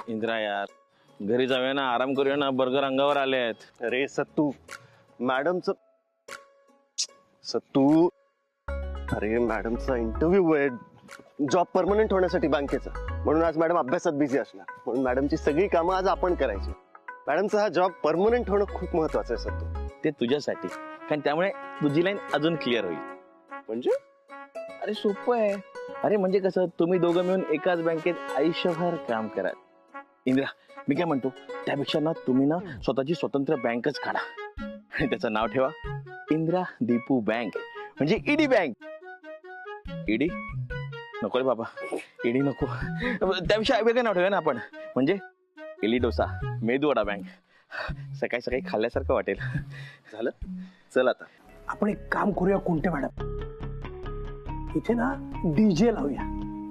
इंद्रा यार, घरी जाऊया ना, आराम करूया ना, बर्गर अंगावर आले आहेत. अरे सत्तू, मॅडमचं सत्तू, अरे मॅडमचा इंटरव्ह्यू आहे जॉब परमनंट होण्यासाठी बँकेचा, म्हणून आज मॅडम अभ्यासात बिझी असणार, म्हणून मॅडमची सगळी कामं आज आपण करायची. मॅडमचा हा जॉब परमनंट होणं खूप महत्वाचं आहे सत्तू. ते तुझ्यासाठी, कारण त्यामुळे तुझी लाईन अजून क्लिअर होईल. म्हणजे अरे सोपं आहे. अरे म्हणजे कसं, तुम्ही दोघं मिळून एकाच बँकेत आयुष्यभर काम करा. इंद्रा, मी काय म्हणतो, त्यापेक्षा ना तुम्ही ना स्वतःची स्वतंत्र बँकच काढा आणि त्याचं नाव ठेवा इंद्रा दीपू बँक, म्हणजे ईडी बँक. ईडी नको रे बाबा, ईडी नको. त्यापेक्षा वेगळं नाव ठेवूया ना आपण, म्हणजे इडली डोसा मेदूवडा बँक. सकाळी सकाळी खाल्ल्यासारखं वाटेल. झालं, चल आता आपण एक काम करूया कोणते मॅडम, इथे ना डीजे लावूया,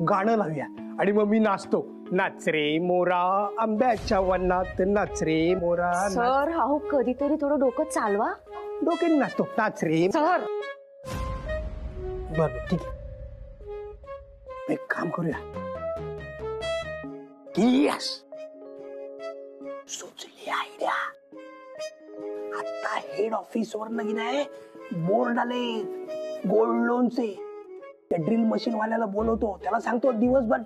गाणं लावूया आणि मग मी नाचतो. नाच रे मोरा आंब्याच्या वनात, नाच रे मोरा. सर अहो कधीतरी थोडं डोकं चालवा. डोक्याने नाचतो, नाच रे. सर बरं ठीक आहे, एक काम करूया. यस, सुचली आयडिया. आता हेड ऑफिस वर की नाही बोर्ड आले गोल्ड लोनचे. त्या ड्रिल मशीन वाल्याला बोलवतो, त्याला सांगतो दिवसभर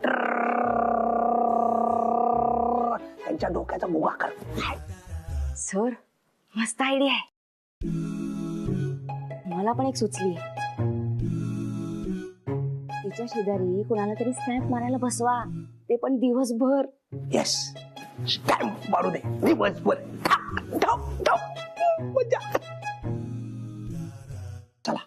त्यांच्या डोक्याचा भुगा कर. सर मस्त आयडिया आहे. मला पण एक सुचली. तिच्या शेजारी कोणाला तरी स्नॅप मारायला बसवा, ते पण दिवसभर. येस, स्टॅम्प मारू दे दिवसभर. मजा. चला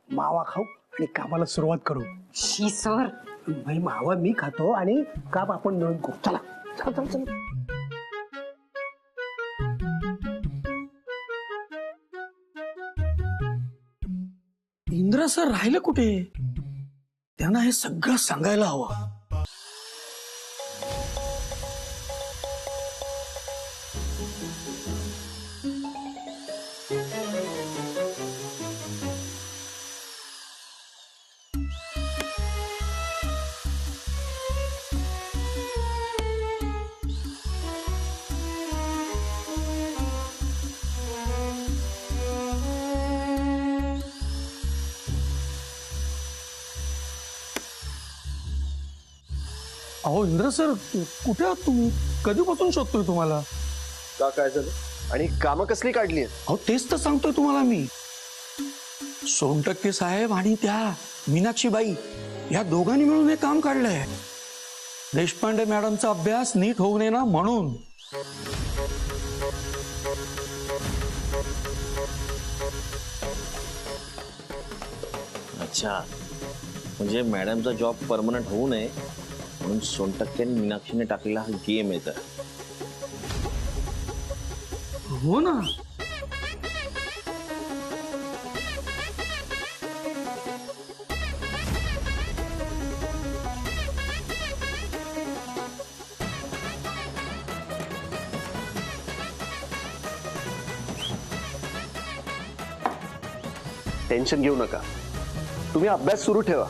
मावा खाऊ आणि कामाला सुरुवात करू. शी सर, भाई मावा मी खातो आणि काम आपण मिळून करू. चला चला चला चला. इंद्रा सर राहिले कुठे? त्यांना हे सगळं सांगायला हवं. अहो इंद्रा सर, कुठे आहात तुम्ही? कधीपासून शोधतोय तुम्हाला. का, काय झालं आणि कामं कसली काढली आहेत? अहो तेच तर सांगतोय तुम्हाला मी. सोनटक्के साहेब आणि त्या मीनाक्षीबाई या दोघांनी मिळून हे काम काढलंय. देशपांडे मॅडमचा अभ्यास नीट होऊ नये ना म्हणून. अच्छा, म्हणजे मॅडमचा जॉब परमनंट होऊ नये म्हणून सोनटक्के आणि मीनाक्षीने टाकलेला हा गेम आहे. तर हो ना. टेन्शन घेऊ नका, तुम्ही अभ्यास सुरू ठेवा.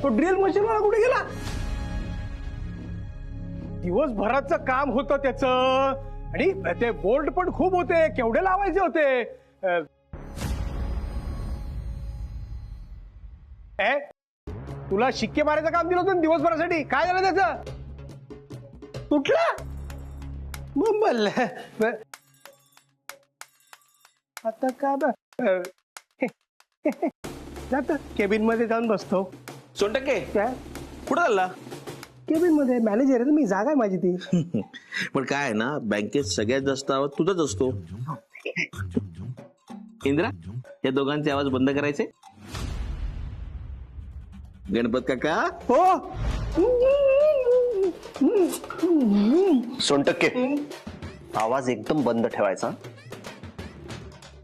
तो ड्रिल मशीन वाला कुठे गेला? दिवसभराचं काम होतं त्याचं आणि ते बोल्ट पण खूप होते, केवढे लावायचे होते. तुला शिक्के मारायचं काम दिलं होतं दिवसभरासाठी, काय झालं त्याचं? तुटला? मग आता काय जात केबिन मध्ये जाऊन बसतो. सोनटक्के काय कुठं चालला? केबिन मध्ये मॅनेजर आहे ना मी, जागा आहे माझी ती. पण काय आहे ना, बँकेत सगळ्यात जास्त आवाज तुझाच असतो. इंद्रा, या दोघांचे आवाज बंद करायचे. गणपत काका, हो सोनटक्के आवाज एकदम बंद ठेवायचा,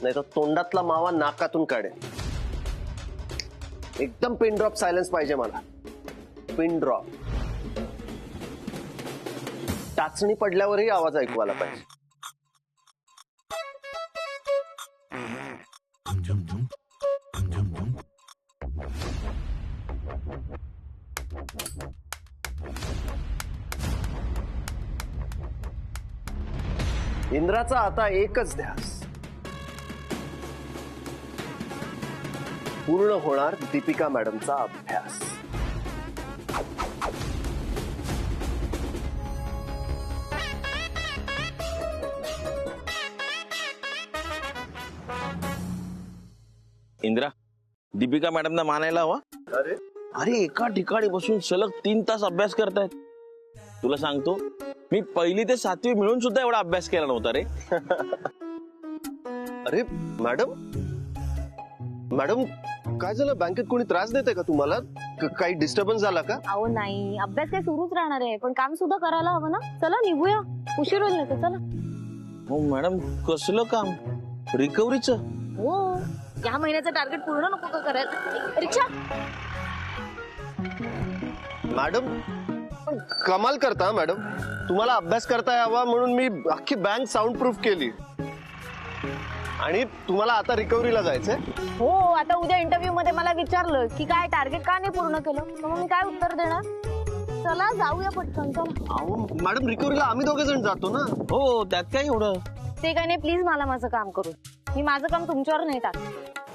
नाही तर तोंडातला मावा नाकातून काढेल. एकदम पिन ड्रॉप सायलेन्स पाहिजे मला. Pin drop. टाचणी पडल्यावरही आवाज ऐकू आला पाहिजे. इंद्राचा आता एकच ध्यास, पूर्ण होणार दीपिका मॅडमचा अभ्यास. इंद्रा, दीपिका मॅडमना मानायला हवा. अरे एका ठिकाणी बसून सलग 3 तास अभ्यास करतायत. तुला सांगतो, मी 1ली ते 7वी मिळून सुद्धा एवढा अभ्यास केला नव्हता रे. अरे मॅडम, मॅडम काय झालं? बँकेत कोणी त्रास देते का तुम्हाला? काही डिस्टर्बन्स झाला का? अहो नाही, अभ्यास काही सुरूच राहणार आहे, पण काम सुद्धा करायला हवं ना. चला निघूया, उशीर होईल नाही तर. चला. हो मॅडम, कसलं काम? रिकव्हरीचं? हो, या महिन्याचं टार्गेट पूर्ण नको का करायला? रिक्षा. मॅडम पण कमाल करता मॅडम. तुम्हाला अभ्यास करता यावा म्हणून मी अख्खी बँक साऊंड प्रूफ केली, आणि तुम्हाला आता रिकव्हरीला जायचंय. हो, आता उद्या इंटरव्ह्यू मध्ये मला विचारलं की काय टार्गेट का नाही पूर्ण केलं, मग मी काय उत्तर देणार? चला जाऊया पटकन. चला. अहो मॅडम, रिकव्हरीला आम्ही 2 जण जातो ना. हो, त्यात काय एवढं? ते काय नाही, प्लीज मला माझं काम करू. मी माझं काम तुमच्यावर नाही टाक.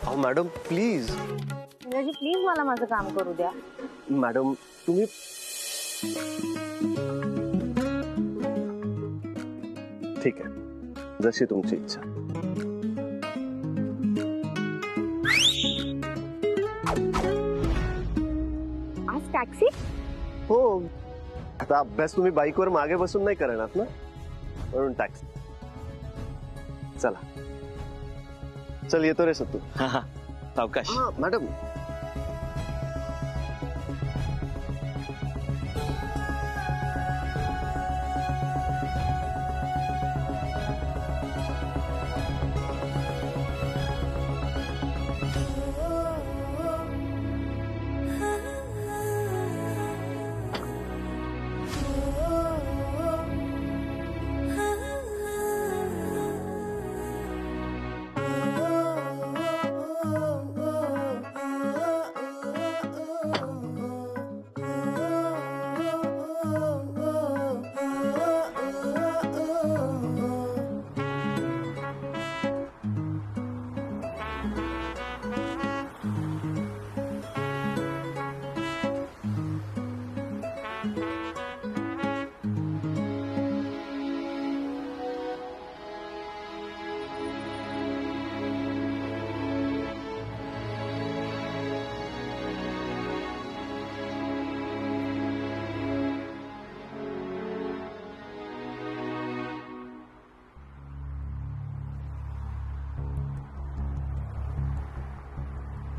अहो मॅडम प्लीज. प्लीज मला माझं काम करू द्या. मॅडम तुम्ही ठीक आहे, जशी तुमची इच्छा. आज टॅक्सी? हो, आता अभ्यास तुम्ही बाईकवर मागे बसून नाही करणार ना, म्हणून टॅक्सी. चला. चल येतो रे सत्तू. सावकाश. मॅडम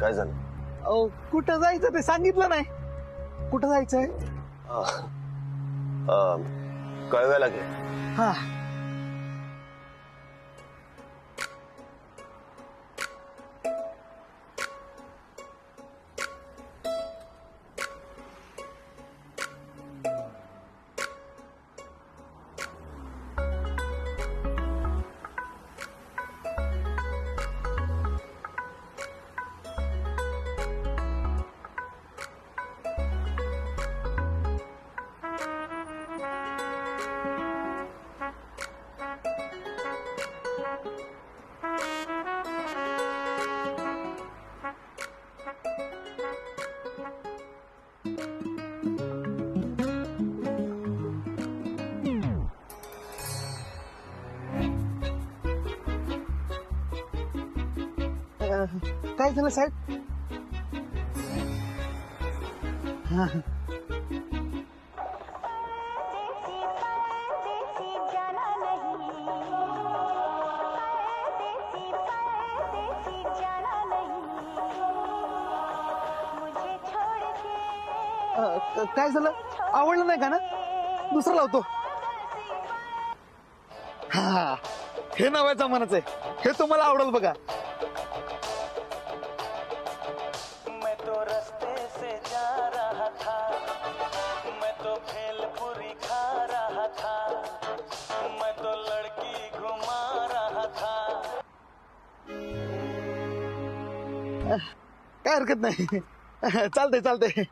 काय झालं? कुठं जायचं ते सांगितलं नाही. कुठं जायचंय? कळवायला घे. हा, काय झालं साहेब? हा. काय झालं? आवडलं नाही का ना? दुसरं लावतो. हा, हे नव्याचं मनच आहे. हे तुम्हाला आवडेल बघा. मैं तो रस्ते से जा रहा था, मैं तो भेलपुरी खा रहा था, मैं तो लड़की घुमा रहा था. काय हरकत नाही. चालते चालते.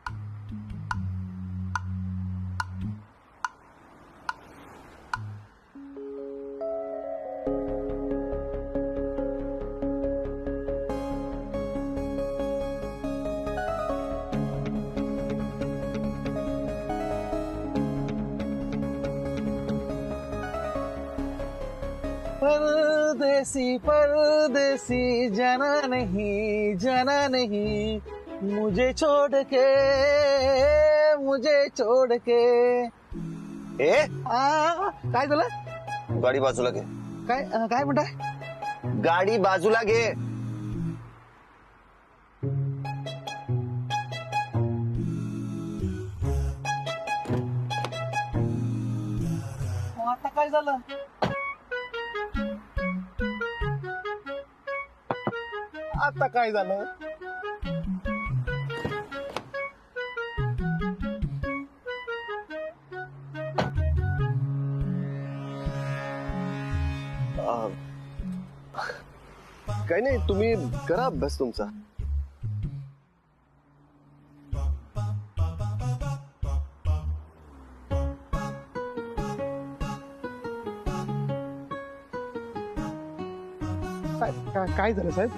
परदेसी परदेसी जाना नहीं मुझे छोड़ के. ए काय झालं? गाडी बाजूला घे. काय म्हणताय? गाडी बाजूला घे. आता काय झालं? आता काय झालं? काही नाही, तुम्ही करा अभ्यास तुमचा. काय झालं साहेब?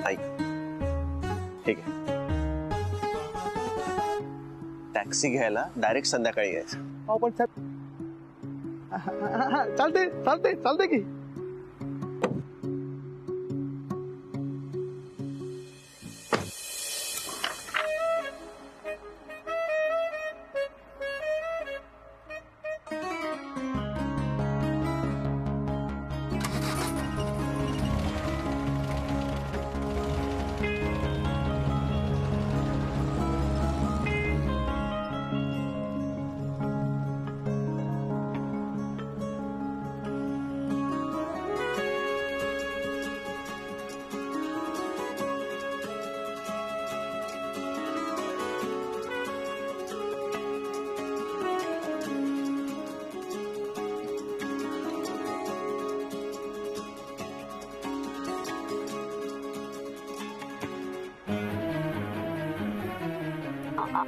ऐक, ठीक आहे, टॅक्सी घ्यायला डायरेक्ट संध्याकाळी यायचं. अहो पण साहेब, चालते चालते चालते की.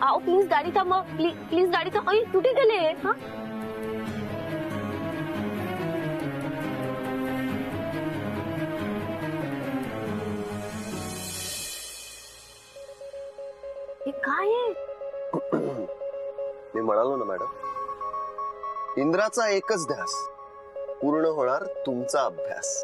आओ प्लीज गाडी थांबव. प्लीज गाडी थांबव. अय, कुठे गेले? हा, हे काय आहे? मी म्हणालो ना मॅडम, इंद्राचा एकच ध्यास, पूर्ण होणार तुमचा अभ्यास.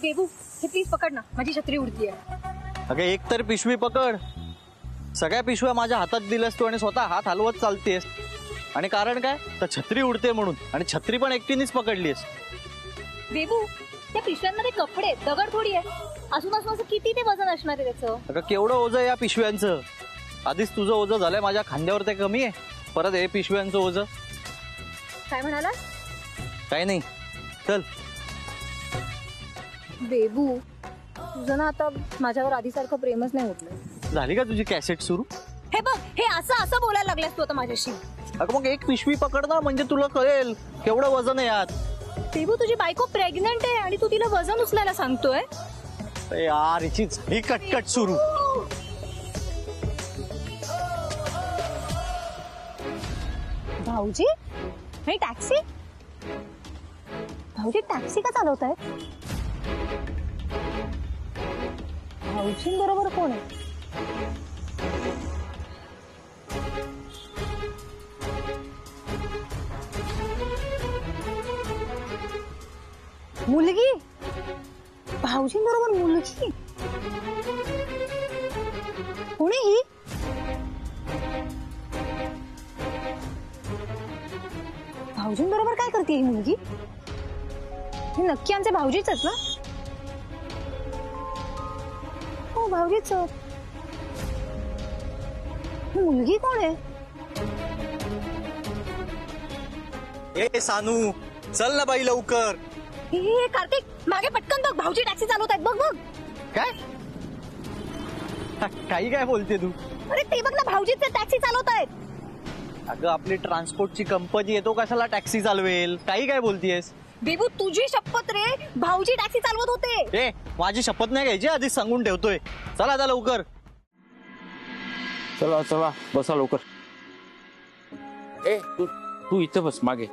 बेबू, हे प्लीज पकड ना, माझी छत्री उडतीये. अगं एक तर पिशवी पकड. सगळ्या पिशव्या माझ्या हातात दिल्यास तू आणि स्वतः हात हलवत चालतेस. आणि कारण काय तर छत्री उडते म्हणून, आणि छत्री पण एकटीनेच पकडलीस. बेबू त्या पिशव्यांमध्ये कपडे दगड थोडी आहे. असून असून असं किती ते वजन असणार आहे त्याचं. अगं केवढं ओझं या पिशव्यांचं. आधीच तुझं ओझं झालंय, माझ्या खांद्यावर ते कमी आहे, परत हे पिशव्यांचं ओझं. काय म्हणाला काही नाही, चल. बेबू तुझं ना आता माझ्यावर आधीसारखं प्रेमच नाही उठलं. झाली का तुझी कॅसेट सुरू? हे बघ, हे असं असं बोलायला लागलास तू आता माझ्याशी. अगं मग एक पिशवी पकड ना, म्हणजे तुला कळेल केवढं वजन आहे यात. बेबू तुझी बायको प्रेग्नंट आहे आणि तू तिला वजन उचलायला सांगतोय. अरे यार हिची झाली कटकट सुरू. भाऊजी हे टॅक्सी. भाऊजी टॅक्सी का चालवत आहे? भाऊजींबरोबर कोण आहे? मुलगी. भाऊजींबरोबर मुलगी. कोण आहे ही? भाऊजींबरोबर काय करते ही मुलगी? हे नक्की आमचे भाऊजीच आहेत ना? हो भाऊजीच. ही मुलगी कोण आहे? ए सानू चल ना बाई लवकर. हे कार्तिक मागे पटकन बघ, भाऊजी टॅक्सी चालवत आहेत. बघ बघ. काय काही काय बोलते तू? अरे ते बघ ना, भाऊजीच टॅक्सी चालवत आहेत. अगं आपली ट्रान्सपोर्टची कंपनी आहे, तो कशाला टॅक्सी चालवेल? काही काय बोलतीयस? बेबू तुझी शपथ रे, भाऊजी टॅक्सी चालवत होते. ए माझी शपथ नाही घ्यायची, आधीच सांगून ठेवतोय. चला आता लवकर. चला चला बसा लवकर. ए तू तू इथे बस मागे.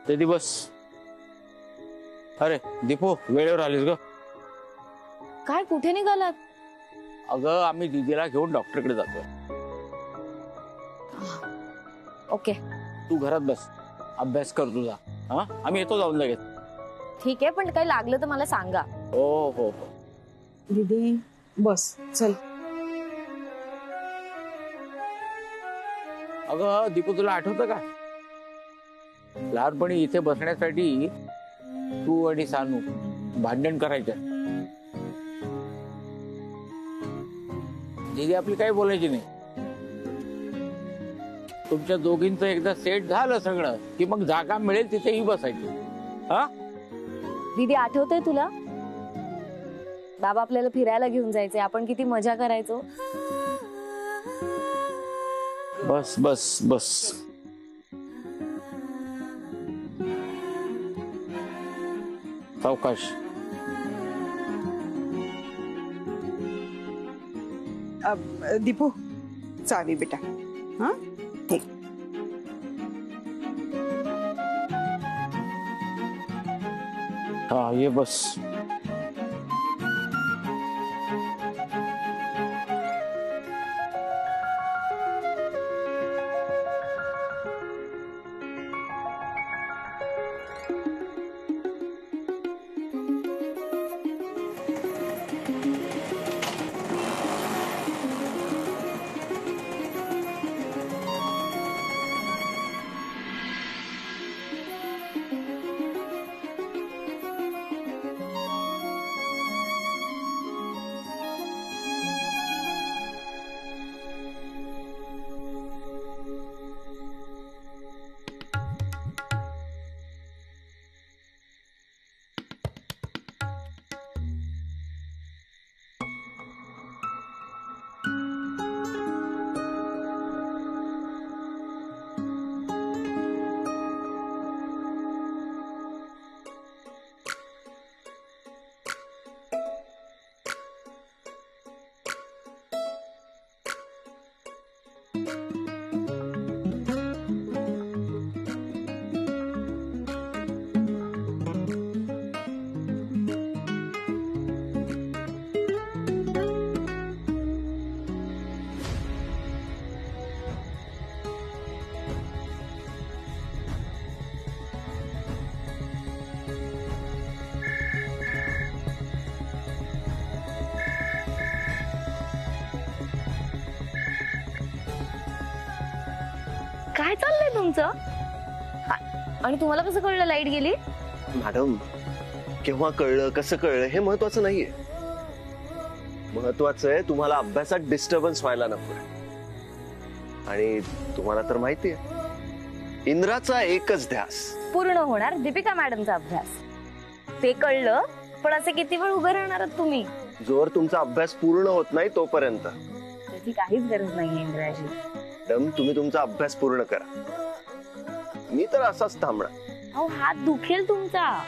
दीदी बस. अरे दीपू वेळेवर आलीस ग. काय कुठे निघालात? अगं आम्ही दीदीला घेऊन डॉक्टरकडे जातोय. ओके तू घरात बस, अभ्यास कर तुझा. हा आम्ही येतो जाऊन लगेच. ठीक आहे, पण काही लागलं तर मला सांगा. हो हो हो. दीदी बस चल. अगं दीपू तुला आठवतं का लहानपणी इथे बसण्यासाठी तू आणि सानू भांडण करायच्या. दीदी आपली काही बोलायची नाही. तुमच्या दोघींचं एकदा सेट झालं सगळं की मग जागा मिळेल तिथेही बसायची. हा दीदी आठवतंय तुला? बाबा आपल्याला फिरायला घेऊन जायचे, आपण किती मजा करायचो. बस बस बस. सावकाश. दीपू चावी बेटा. हा ठीक. हा ये बस. काय चाललंय तुमचं आणि तुम्हाला कसं कळलं लाईट गेली? मॅडम, केव्हा कळलं कसं कळलं हे महत्वाचं नाहीये. महत्वाचं आहे तुम्हाला अभ्यासात डिस्टर्बन्स व्हायला नको. आणि तुम्हाला तर माहितीये इंद्राचा एकच ध्यास पूर्ण होणार दीपिका मॅडमचा अभ्यास. ते कळलं, पण असे किती वेळ उभे राहणार आहात तुम्ही? जोर तुमचा अभ्यास पूर्ण होत नाही तोपर्यंत. त्याची काहीच गरज नाहीये इंद्राजी. मॅडम, तुम्ही तुमचा अभ्यास पूर्ण करा. मी तर असाच थांबणार. अहो हात दुखेल तुमचा.